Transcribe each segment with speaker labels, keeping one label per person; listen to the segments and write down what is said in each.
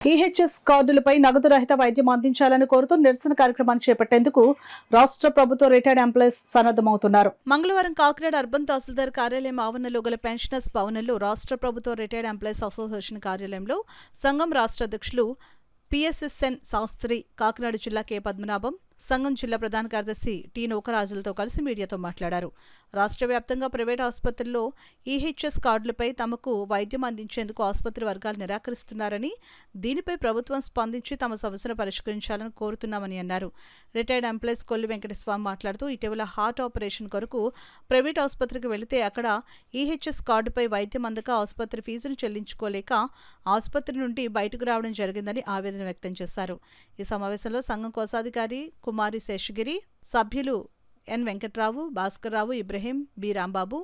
Speaker 1: EHS కార్డులపై నగదు రహిత వైద్యం అందించాలని కోరుతూ నిరసన కార్యక్రమాన్ని చేపట్టేందుకు రాష్ట్ర ప్రభుత్వ రిటైర్డ్ ఎంప్లాయీస్ సన్నద్ధమవుతున్నారు. మంగళవారం కాకినాడ అర్బన్ తహసీల్దార్ కార్యాలయం ఆవరణలో గల పెన్షనర్స్ భవనంలో రాష్ట్ర ప్రభుత్వ రిటైర్డ్ ఎంప్లాయీస్ అసోసియేషన్ కార్యాలయంలో సంఘం రాష్ట్ర అధ్యక్షులు పిఎస్ఎస్ఎన్ శాస్త్రి, కాకినాడ జిల్లా కె పద్మనాభం, సంఘం జిల్లా ప్రధాన కార్యదర్శి టి నూకరాజులతో కలిసి మీడియాతో మాట్లాడారు. రాష్ట్ర వ్యాప్తంగా ప్రైవేటు ఆసుపత్రుల్లో ఈహెచ్ఎస్ కార్డులపై తమకు వైద్యం అందించేందుకు ఆసుపత్రి వర్గాలు నిరాకరిస్తున్నారని, దీనిపై ప్రభుత్వం స్పందించి తమ సమస్యను పరిష్కరించాలని కోరుతున్నామని అన్నారు. రిటైర్డ్ ఎంప్లాయీస్ కొల్లి వెంకటస్వామి మాట్లాడుతూ ఇటీవల హార్ట్ ఆపరేషన్ కొరకు ప్రైవేట్ ఆసుపత్రికి వెళితే అక్కడ ఈహెచ్ఎస్ కార్డుపై వైద్యం అందక ఆసుపత్రి ఫీజును చెల్లించుకోలేక ఆసుపత్రి నుండి బయటకు రావడం జరిగిందని ఆవేదన వ్యక్తం చేశారు. ఈ సమావేశంలో సంఘం కోశాధికారి కుమారి శేషగిరి, సభ్యులు ఎన్ వెంకట్రావు, భాస్కర్రావు, ఇబ్రహీం, బి రాంబాబు,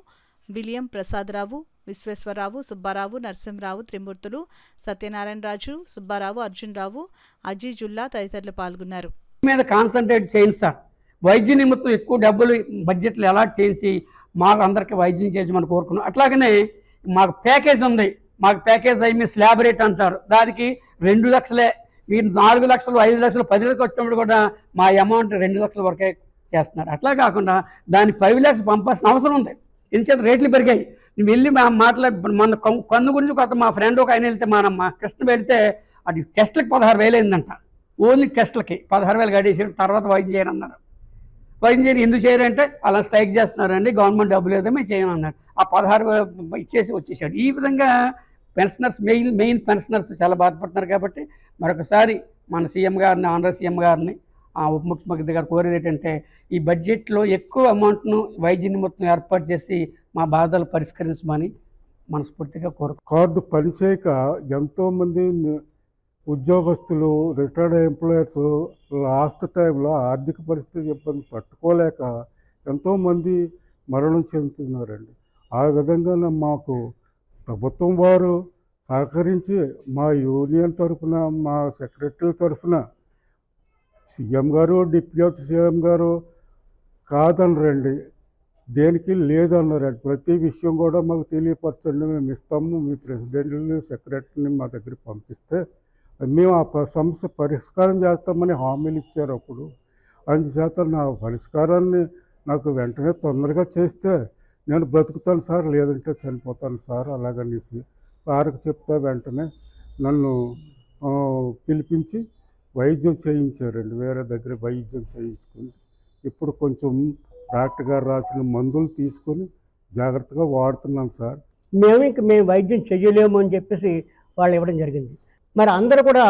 Speaker 1: విలియం, ప్రసాదరావు, విశ్వేశ్వరరావు, సుబ్బారావు, నరసింహరావు, త్రిమూర్తులు, సత్యనారాయణరాజు, సుబ్బారావు, అర్జున్రావు, అజీజుల్లా తదితరులు పాల్గొన్నారు.
Speaker 2: మీద కాన్సన్ట్రేట్ చేయండి సార్. వైద్య నిమిత్తం ఎక్కువ డబ్బులు బడ్జెట్లు అలాట్ చేసి మాకు అందరికీ వైద్యం చేయమని కోరుకున్నాం. అట్లాగనే మాకు ప్యాకేజ్ ఉంది. మాకు ప్యాకేజ్ అయ్యి మీ స్లాబ్ రేట్ అంటారు, దానికి 2 లక్షలే. మీరు 4 లక్షలు, 5 లక్షలు, 10 లక్షలు వచ్చినప్పుడు కూడా మా అమౌంట్ 2 లక్షల వరకే చేస్తున్నారు. అట్లా కాకుండా దానికి 5 లక్షలు పంపాల్సిన అవసరం ఉంది. ఎందుచేత రేట్లు పెరిగాయి. మేము వెళ్ళి మా మన కన్ను గురించి కొత్త మా ఫ్రెండ్ ఒక ఆయన వెళ్తే మా కృష్ణ పెడితే అది టెస్ట్లకి 16,000 అయిందంట. ఓన్లీ టెస్ట్లకి 16,000 గడిచేసి తర్వాత వైద్యం చేయనన్నారు. వైద్యం చేయని ఎందుకు చేయరంటే అలా స్ట్రైక్ చేస్తున్నారండి, గవర్నమెంట్ డబ్బులు లేదో మేము చేయమన్నారు. ఆ 16,000 ఇచ్చేసి వచ్చేసాడు. ఈ విధంగా పెన్షనర్స్ మెయిన్ పెన్షనర్స్ చాలా బాధపడుతున్నారు. కాబట్టి మరొకసారి మన సీఎం గారిని, ఆంధ్ర సీఎం గారిని, ఉప ముఖ్యమంత్రి గారు కోరేది ఏంటంటే ఈ బడ్జెట్లో ఎక్కువ అమౌంట్ను వైద్య నిమిత్తం ఏర్పాటు చేసి మా బాధలు పరిష్కరించమని మనస్ఫూర్తిగా
Speaker 3: కార్డు పనిచేయక ఎంతోమంది ఉద్యోగస్తులు, రిటైర్డ్ ఎంప్లాయర్స్ లాస్ట్ టైంలో ఆర్థిక పరిస్థితి ఇబ్బంది తట్టుకోలేక ఎంతోమంది మరణం చెందుతున్నారండి. ఆ విధంగా మాకు ప్రభుత్వం వారు సహకరించి మా యూనియన్ తరఫున, మా సెక్రటరీ తరఫున సీఎం గారు, డిప్యూటీ సీఎం గారు కాదనరండి, దేనికి లేదన్నారండి. ప్రతి విషయం కూడా మాకు తెలియపరచండి, మేము ఇస్తాము. మీ ప్రెసిడెంట్ని, సెక్రటరీని మా దగ్గరికి పంపిస్తే మేము ఆ సమస్య పరిష్కారం చేస్తామని హామీలు ఇచ్చారు. అప్పుడు అందుచేత నా పరిష్కారాన్ని నాకు వెంటనే తొందరగా చేస్తే నేను బ్రతుకుతాను సార్, లేదంటే చనిపోతాను సార్ అలాగనేసి సార్కి చెప్తే వెంటనే నన్ను పిలిపించి వైద్యం చేయించారండి. వేరే దగ్గర వైద్యం చేయించుకొని ఇప్పుడు కొంచెం డాక్టర్ గారు రాసిన మందులు తీసుకొని జాగ్రత్తగా వాడుతున్నాను సార్.
Speaker 4: మేము వైద్యం చేయలేము అని చెప్పేసి వాళ్ళు ఇవ్వడం జరిగింది. మరి అందరూ కూడా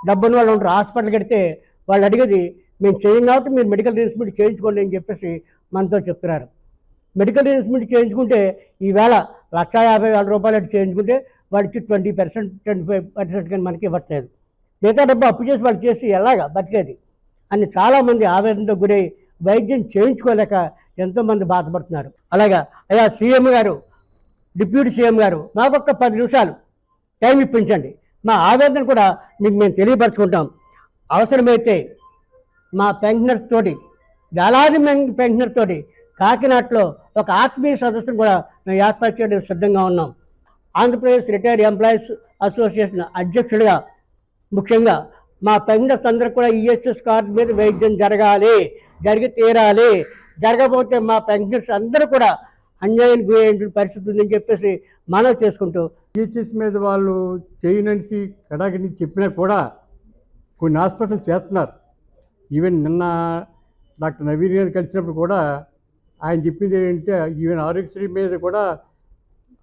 Speaker 4: డబ్బుని వాళ్ళు ఉంటారు. హాస్పిటల్కి వెడితే వాళ్ళు అడిగేది మేము చేయం కాబట్టి మీరు మెడికల్ రిజిస్ట్మెంట్ చేయించుకోండి అని చెప్పేసి మనతో చెప్తున్నారు. మెడికల్ రిజిస్ట్మెంట్ చేయించుకుంటే ఈవేళ 150,000 రూపాయలు చేయించుకుంటే వాడికి 20%, 25% కానీ మనకి ఇవ్వట్లేదు. మిగతా డబ్బు అప్పు చేసి వాళ్ళు చేసి ఎలాగా బతికేది అని చాలామంది ఆవేదనతో గురై వైద్యం చేయించుకోలేక ఎంతోమంది బాధపడుతున్నారు. అలాగా అయ్యా సీఎం గారు, డిప్యూటీ సీఎం గారు మాకు ఒక్క 10 నిమిషాలు టైం ఇప్పించండి. మా ఆవేదన కూడా మీకు మేము తెలియపరచుకుంటాం. అవసరమైతే మా పెన్షనర్స్ తోటి, వేలాది మంది పెన్షనర్ తోటి కాకినాడలో ఒక ఆత్మీయ సదస్సును కూడా మేము ఏర్పాటు చేయడం సిద్ధంగా ఉన్నాం. ఆంధ్రప్రదేశ్ రిటైర్డ్ ఎంప్లాయీస్ అసోసియేషన్ అధ్యక్షుడిగా ముఖ్యంగా మా పెన్షనర్స్ అందరూ కూడా ఈహెచ్ఎస్ కార్డు మీద వైద్యం జరిగి తీరాలి. జరగకపోతే మా పెన్షనర్స్ అందరూ కూడా అన్యాయం గురైన పరిస్థితి ఉందని చెప్పేసి మనవి చేసుకుంటూ
Speaker 3: ఈహెచ్ఎస్ మీద వాళ్ళు చేయనని కడాకి చెప్పినా కూడా కొన్ని హాస్పిటల్ చేస్తున్నారు. ఈవెన్ నిన్న డాక్టర్ నవీన్ గారు కలిసినప్పుడు కూడా ఆయన చెప్పింది ఏంటంటే ఈవెన్ ఆరోగ్యశ్రీ మీద కూడా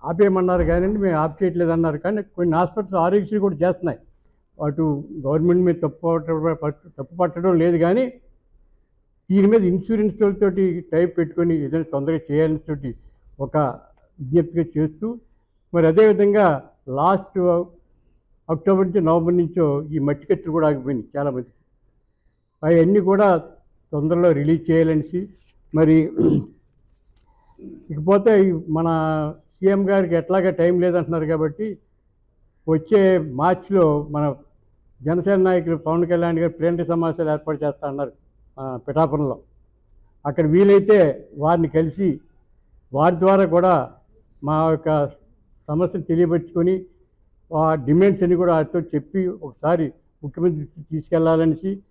Speaker 3: ఆపేయమన్నారు, కానీ మేము ఆప్ చేయట్లేదు అన్నారు. కానీ కొన్ని హాస్పిటల్స్ ఆరోగ్యశ్రీ కూడా చేస్తున్నాయి. అటు గవర్నమెంట్ మీద తప్పు పట్టడం లేదు, కానీ దీని మీద ఇన్సూరెన్స్ తోటి టైప్ పెట్టుకొని ఏదైనా తొందరగా చేయాలని తోటి ఒక విజ్ఞప్తిగా చేస్తూ, మరి అదేవిధంగా లాస్ట్ అక్టోబర్ నుంచి నవంబర్ నుంచో ఈ మట్టి కత్తులు కూడా ఆగిపోయినాయి చాలామంది. అవన్నీ కూడా తొందరలో రిలీజ్ చేయాలనేసి, మరి ఇకపోతే మన సీఎం గారికి ఎట్లాగా టైం లేదంటున్నారు కాబట్టి వచ్చే మార్చిలో మన జనసేన నాయకులు పవన్ కళ్యాణ్ గారు ప్లేనరీ సమావేశాలు ఏర్పాటు చేస్తా అన్నారు పిఠాపురంలో. అక్కడ వీలైతే వారిని కలిసి వారి ద్వారా కూడా మా యొక్క సమస్యలు తెలియపరుచుకొని ఆ డిమాండ్స్ అన్ని కూడా వాటితో చెప్పి ఒకసారి ముఖ్యమంత్రి తీసుకెళ్లాలనేసి